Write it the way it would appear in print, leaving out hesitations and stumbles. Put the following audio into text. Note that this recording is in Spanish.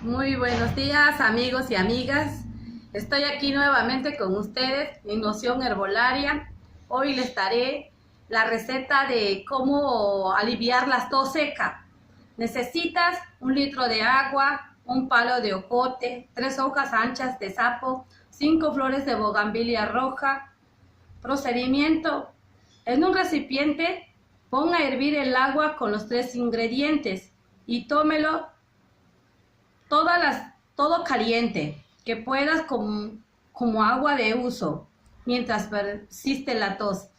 Muy buenos días, amigos y amigas. Estoy aquí nuevamente con ustedes en Noción Herbolaria. Hoy les daré la receta de cómo aliviar la tos seca. Necesitas 1 litro de agua, un palo de ocote, 3 hojas anchas de sapo, 5 flores de bugambilia roja. Procedimiento: en un recipiente ponga a hervir el agua con los 3 ingredientes y tómelo todo caliente que puedas como agua de uso mientras persiste la tos.